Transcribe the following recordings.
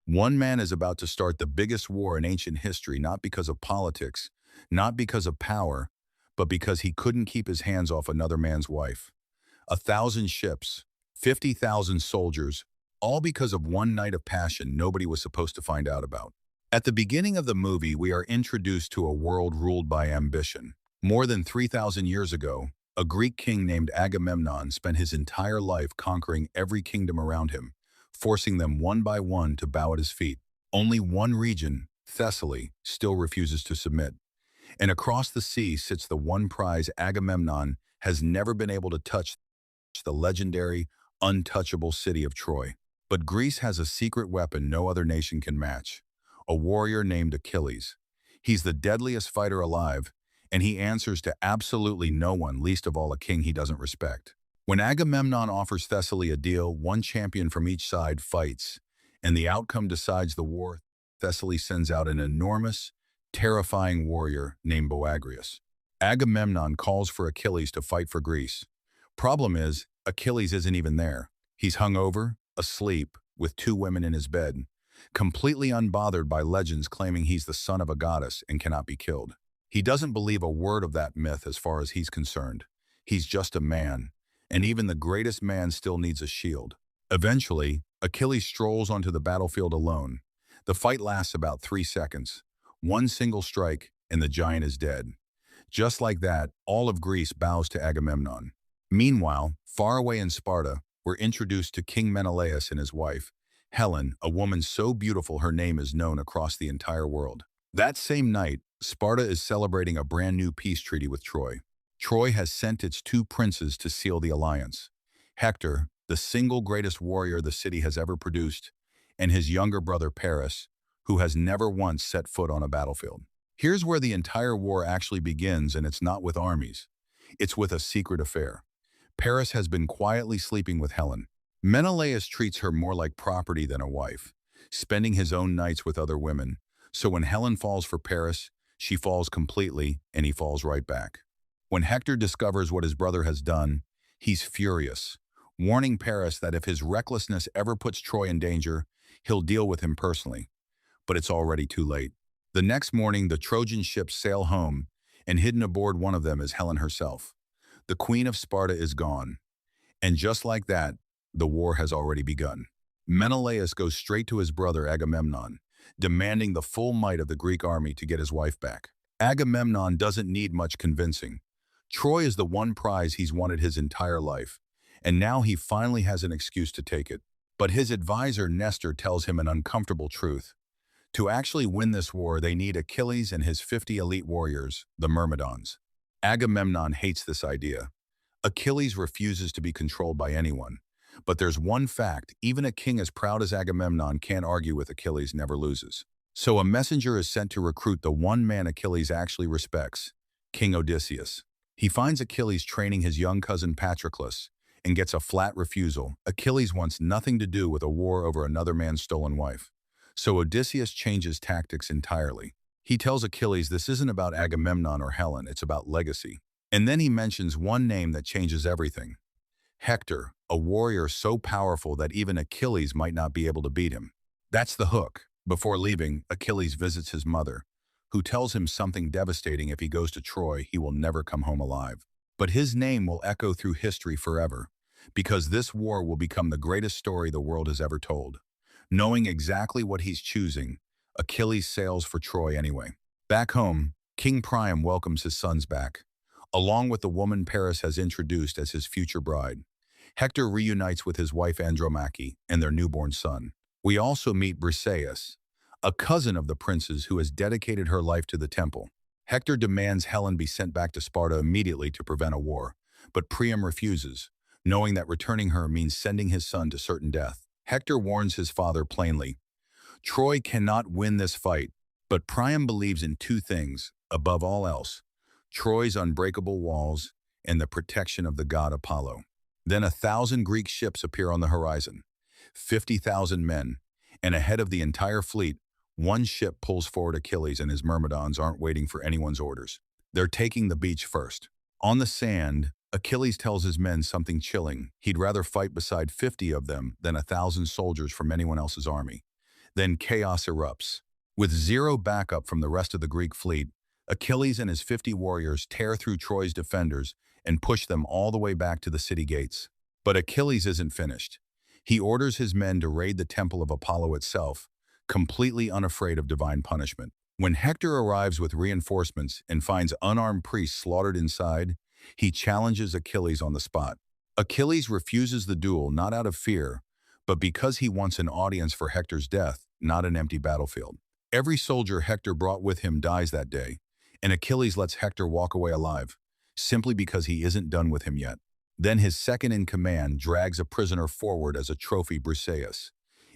One man is about to start the biggest war in ancient history, not because of politics, not because of power, but because he couldn't keep his hands off another man's wife. 1,000 ships, 50,000 soldiers, all because of one night of passion nobody was supposed to find out about. At the beginning of the movie, we are introduced to a world ruled by ambition. More than 3,000 years ago, a Greek king named Agamemnon spent his entire life conquering every kingdom around him, forcing them one by one to bow at his feet. Only one region, Thessaly, still refuses to submit. And across the sea sits the one prize Agamemnon has never been able to touch, the legendary, untouchable city of Troy. But Greece has a secret weapon no other nation can match, a warrior named Achilles. He's the deadliest fighter alive, and he answers to absolutely no one, least of all a king he doesn't respect. When Agamemnon offers Thessaly a deal, one champion from each side fights, and the outcome decides the war. Thessaly sends out an enormous, terrifying warrior named Boagrius. Agamemnon calls for Achilles to fight for Greece. Problem is, Achilles isn't even there. He's hungover, asleep, with two women in his bed, completely unbothered by legends claiming he's the son of a goddess and cannot be killed. He doesn't believe a word of that myth as far as he's concerned. He's just a man, and even the greatest man still needs a shield. Eventually, Achilles strolls onto the battlefield alone. The fight lasts about 3 seconds. One single strike, and the giant is dead. Just like that, all of Greece bows to Agamemnon. Meanwhile, far away in Sparta, we're introduced to King Menelaus and his wife, Helen, a woman so beautiful her name is known across the entire world. That same night, Sparta is celebrating a brand new peace treaty with Troy. Troy has sent its two princes to seal the alliance. Hector, the single greatest warrior the city has ever produced, and his younger brother Paris, who has never once set foot on a battlefield. Here's where the entire war actually begins, and it's not with armies. It's with a secret affair. Paris has been quietly sleeping with Helen. Menelaus treats her more like property than a wife, spending his own nights with other women. So when Helen falls for Paris, she falls completely, and he falls right back. When Hector discovers what his brother has done, he's furious, warning Paris that if his recklessness ever puts Troy in danger, he'll deal with him personally. But it's already too late. The next morning, the Trojan ships sail home, and hidden aboard one of them is Helen herself. The queen of Sparta is gone. And just like that, the war has already begun. Menelaus goes straight to his brother Agamemnon, demanding the full might of the Greek army to get his wife back. Agamemnon doesn't need much convincing. Troy is the one prize he's wanted his entire life, and now he finally has an excuse to take it. But his advisor Nestor tells him an uncomfortable truth. To actually win this war, they need Achilles and his 50 elite warriors, the Myrmidons. Agamemnon hates this idea. Achilles refuses to be controlled by anyone. But there's one fact: even a king as proud as Agamemnon can't argue with Achilles, never loses. So a messenger is sent to recruit the one man Achilles actually respects, King Odysseus. He finds Achilles training his young cousin Patroclus and gets a flat refusal. Achilles wants nothing to do with a war over another man's stolen wife. So Odysseus changes tactics entirely. He tells Achilles this isn't about Agamemnon or Helen, it's about legacy. And then he mentions one name that changes everything: Hector, a warrior so powerful that even Achilles might not be able to beat him. That's the hook. Before leaving, Achilles visits his mother, who tells him something devastating: if he goes to Troy, he will never come home alive. But his name will echo through history forever, because this war will become the greatest story the world has ever told. Knowing exactly what he's choosing, Achilles sails for Troy anyway. Back home, King Priam welcomes his sons back, along with the woman Paris has introduced as his future bride. Hector reunites with his wife Andromache and their newborn son. We also meet Briseis, a cousin of the prince's who has dedicated her life to the temple. Hector demands Helen be sent back to Sparta immediately to prevent a war, but Priam refuses, knowing that returning her means sending his son to certain death. Hector warns his father plainly: Troy cannot win this fight, but Priam believes in two things, above all else: Troy's unbreakable walls and the protection of the god Apollo. Then 1,000 Greek ships appear on the horizon, 50,000 men, and ahead of the entire fleet, one ship pulls forward Achilles, and his Myrmidons aren't waiting for anyone's orders. They're taking the beach first. On the sand, Achilles tells his men something chilling: he'd rather fight beside 50 of them than 1,000 soldiers from anyone else's army. Then chaos erupts. With zero backup from the rest of the Greek fleet, Achilles and his 50 warriors tear through Troy's defenders and push them all the way back to the city gates. But Achilles isn't finished. He orders his men to raid the temple of Apollo itself, completely unafraid of divine punishment. When Hector arrives with reinforcements and finds unarmed priests slaughtered inside, he challenges Achilles on the spot. Achilles refuses the duel not out of fear, but because he wants an audience for Hector's death, not an empty battlefield. Every soldier Hector brought with him dies that day, and Achilles lets Hector walk away alive, simply because he isn't done with him yet. Then his second-in-command drags a prisoner forward as a trophy, Briseis.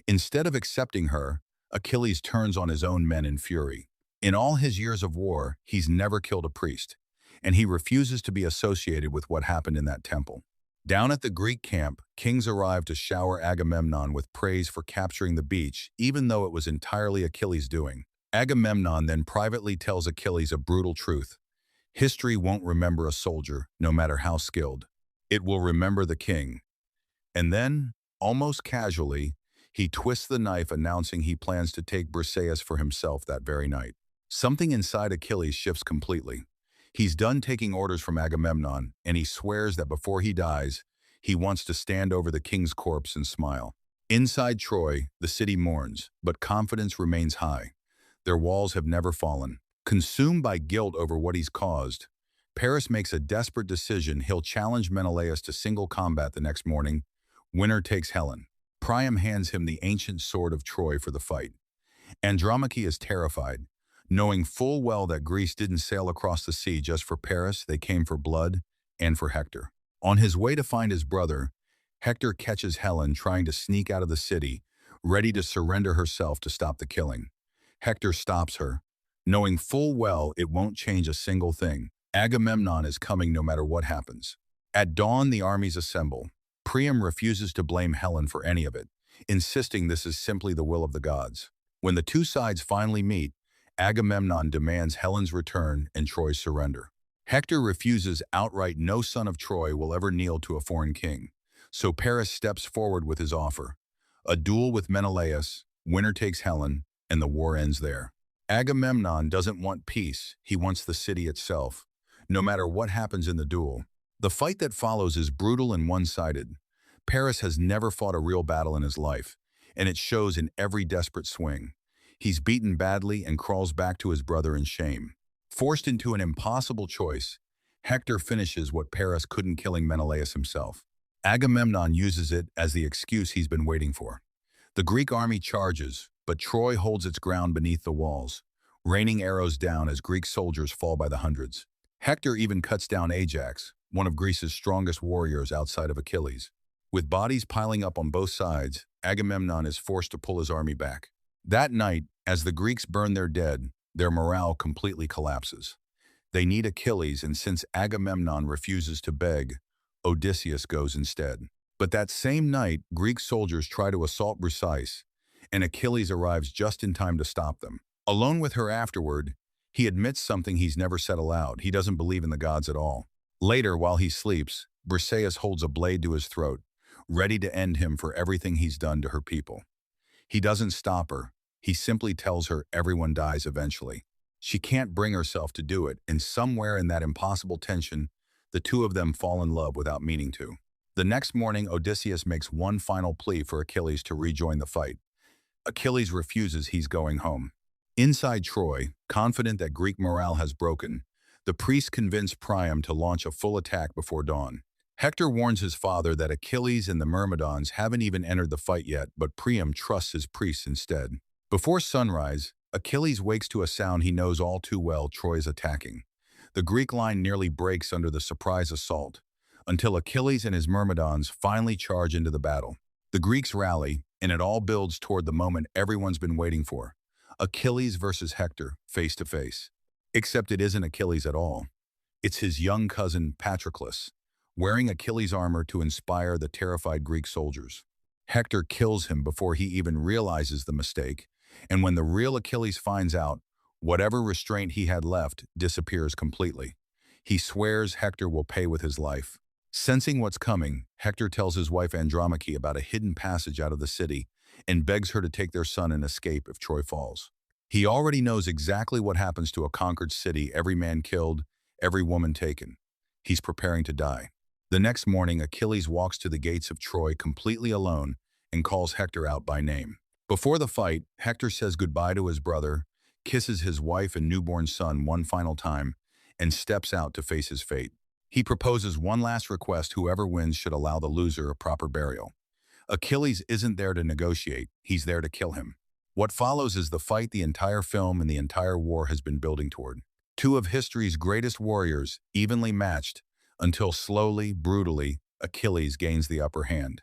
Instead of accepting her, Achilles turns on his own men in fury. In all his years of war, he's never killed a priest, and he refuses to be associated with what happened in that temple. Down at the Greek camp, kings arrive to shower Agamemnon with praise for capturing the beach, even though it was entirely Achilles' doing. Agamemnon then privately tells Achilles a brutal truth. History won't remember a soldier, no matter how skilled. It will remember the king. And then, almost casually, he twists the knife, announcing he plans to take Briseis for himself that very night. Something inside Achilles shifts completely. He's done taking orders from Agamemnon, and he swears that before he dies, he wants to stand over the king's corpse and smile. Inside Troy, the city mourns, but confidence remains high. Their walls have never fallen. Consumed by guilt over what he's caused, Paris makes a desperate decision. He'll challenge Menelaus to single combat the next morning. Winner takes Helen. Priam hands him the ancient sword of Troy for the fight. Andromache is terrified. Knowing full well that Greece didn't sail across the sea just for Paris, they came for blood and for Hector. On his way to find his brother, Hector catches Helen trying to sneak out of the city, ready to surrender herself to stop the killing. Hector stops her, knowing full well it won't change a single thing. Agamemnon is coming no matter what happens. At dawn, the armies assemble. Priam refuses to blame Helen for any of it, insisting this is simply the will of the gods. When the two sides finally meet, Agamemnon demands Helen's return and Troy's surrender. Hector refuses outright. No son of Troy will ever kneel to a foreign king. So Paris steps forward with his offer. A duel with Menelaus, winner takes Helen, and the war ends there. Agamemnon doesn't want peace, he wants the city itself, no matter what happens in the duel. The fight that follows is brutal and one-sided. Paris has never fought a real battle in his life, and it shows in every desperate swing. He's beaten badly and crawls back to his brother in shame. Forced into an impossible choice, Hector finishes what Paris couldn't, killing Menelaus himself. Agamemnon uses it as the excuse he's been waiting for. The Greek army charges, but Troy holds its ground beneath the walls, raining arrows down as Greek soldiers fall by the hundreds. Hector even cuts down Ajax, one of Greece's strongest warriors outside of Achilles. With bodies piling up on both sides, Agamemnon is forced to pull his army back. That night, as the Greeks burn their dead, their morale completely collapses. They need Achilles, and since Agamemnon refuses to beg, Odysseus goes instead. But that same night, Greek soldiers try to assault Briseis, and Achilles arrives just in time to stop them. Alone with her afterward, he admits something he's never said aloud. He doesn't believe in the gods at all. Later, while he sleeps, Briseis holds a blade to his throat, ready to end him for everything he's done to her people. He doesn't stop her. He simply tells her everyone dies eventually. She can't bring herself to do it, and somewhere in that impossible tension, the two of them fall in love without meaning to. The next morning, Odysseus makes one final plea for Achilles to rejoin the fight. Achilles refuses. He's going home. Inside Troy, confident that Greek morale has broken, the priests convince Priam to launch a full attack before dawn. Hector warns his father that Achilles and the Myrmidons haven't even entered the fight yet, but Priam trusts his priests instead. Before sunrise, Achilles wakes to a sound he knows all too well: Troy's attacking. The Greek line nearly breaks under the surprise assault, until Achilles and his Myrmidons finally charge into the battle. The Greeks rally, and it all builds toward the moment everyone's been waiting for: Achilles versus Hector, face to face. Except it isn't Achilles at all. It's his young cousin Patroclus, wearing Achilles' armor to inspire the terrified Greek soldiers. Hector kills him before he even realizes the mistake, and when the real Achilles finds out, whatever restraint he had left disappears completely. He swears Hector will pay with his life. Sensing what's coming, Hector tells his wife Andromache about a hidden passage out of the city, and begs her to take their son and escape if Troy falls. He already knows exactly what happens to a conquered city, every man killed, every woman taken. He's preparing to die. The next morning, Achilles walks to the gates of Troy completely alone and calls Hector out by name. Before the fight, Hector says goodbye to his brother, kisses his wife and newborn son one final time, and steps out to face his fate. He proposes one last request: whoever wins should allow the loser a proper burial. Achilles isn't there to negotiate, he's there to kill him. What follows is the fight the entire film and the entire war has been building toward. Two of history's greatest warriors, evenly matched, until slowly, brutally, Achilles gains the upper hand.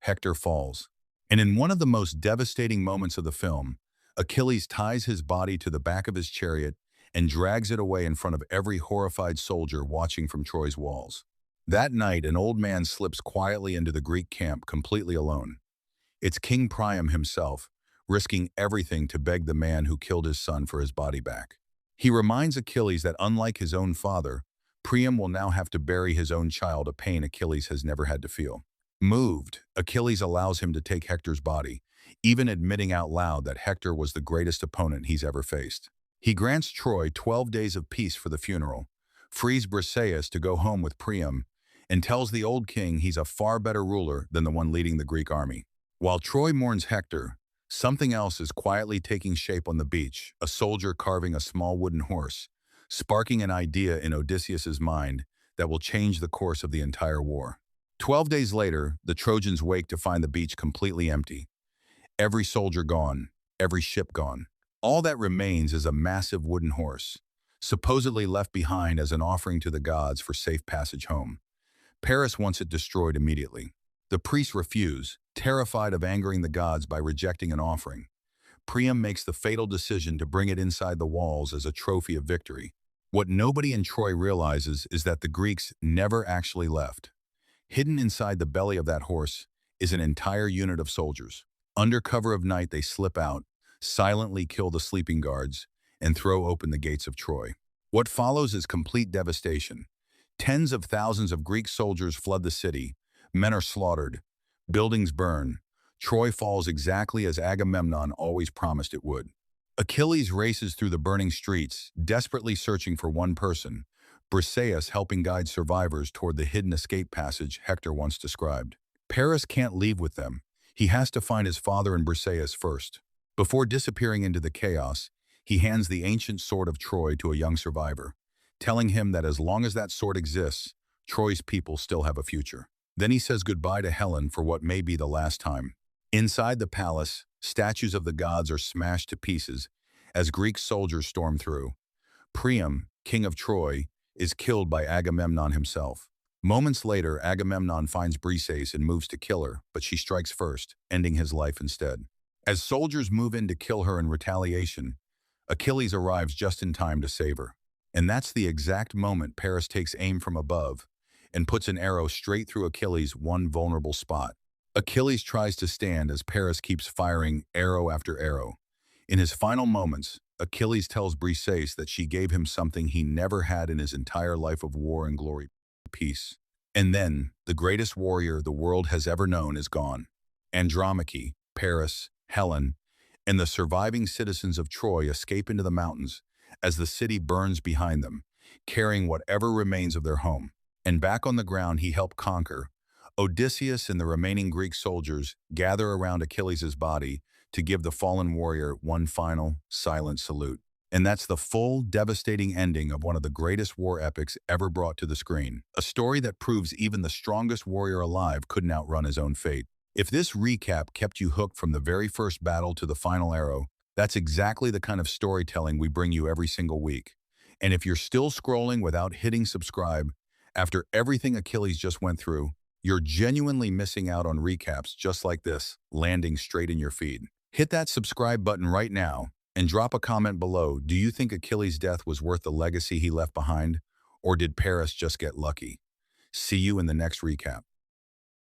Hector falls. And in one of the most devastating moments of the film, Achilles ties his body to the back of his chariot and drags it away in front of every horrified soldier watching from Troy's walls. That night, an old man slips quietly into the Greek camp completely alone. It's King Priam himself, risking everything to beg the man who killed his son for his body back. He reminds Achilles that unlike his own father, Priam will now have to bury his own child, a pain Achilles has never had to feel. Moved, Achilles allows him to take Hector's body, even admitting out loud that Hector was the greatest opponent he's ever faced. He grants Troy 12 days of peace for the funeral, frees Briseis to go home with Priam, and tells the old king he's a far better ruler than the one leading the Greek army. While Troy mourns Hector, something else is quietly taking shape on the beach, a soldier carving a small wooden horse, sparking an idea in Odysseus's mind that will change the course of the entire war. 12 days later, the Trojans wake to find the beach completely empty. Every soldier gone, every ship gone. All that remains is a massive wooden horse, supposedly left behind as an offering to the gods for safe passage home. Paris wants it destroyed immediately. The priests refuse, terrified of angering the gods by rejecting an offering. Priam makes the fatal decision to bring it inside the walls as a trophy of victory. What nobody in Troy realizes is that the Greeks never actually left. Hidden inside the belly of that horse is an entire unit of soldiers. Under cover of night, they slip out, silently kill the sleeping guards, and throw open the gates of Troy. What follows is complete devastation. Tens of thousands of Greek soldiers flood the city. Men are slaughtered. Buildings burn. Troy falls exactly as Agamemnon always promised it would. Achilles races through the burning streets, desperately searching for one person, Briseis helping guide survivors toward the hidden escape passage Hector once described. Paris can't leave with them. He has to find his father and Briseis first. Before disappearing into the chaos, he hands the ancient sword of Troy to a young survivor, telling him that as long as that sword exists, Troy's people still have a future. Then he says goodbye to Helen for what may be the last time. Inside the palace, statues of the gods are smashed to pieces as Greek soldiers storm through. Priam, king of Troy, is killed by Agamemnon himself. Moments later, Agamemnon finds Briseis and moves to kill her, but she strikes first, ending his life instead. As soldiers move in to kill her in retaliation, Achilles arrives just in time to save her. And that's the exact moment Paris takes aim from above and puts an arrow straight through Achilles' one vulnerable spot. Achilles tries to stand as Paris keeps firing arrow after arrow. In his final moments, Achilles tells Briseis that she gave him something he never had in his entire life of war and glory: peace. And then, the greatest warrior the world has ever known is gone. Andromache, Paris, Helen, and the surviving citizens of Troy escape into the mountains as the city burns behind them, carrying whatever remains of their home. And back on the ground he helped conquer, Odysseus and the remaining Greek soldiers gather around Achilles' body to give the fallen warrior one final, silent salute. And that's the full, devastating ending of one of the greatest war epics ever brought to the screen. A story that proves even the strongest warrior alive couldn't outrun his own fate. If this recap kept you hooked from the very first battle to the final arrow, that's exactly the kind of storytelling we bring you every single week. And if you're still scrolling without hitting subscribe, after everything Achilles just went through, you're genuinely missing out on recaps just like this, landing straight in your feed. Hit that subscribe button right now and drop a comment below. Do you think Achilles' death was worth the legacy he left behind? Or did Paris just get lucky? See you in the next recap.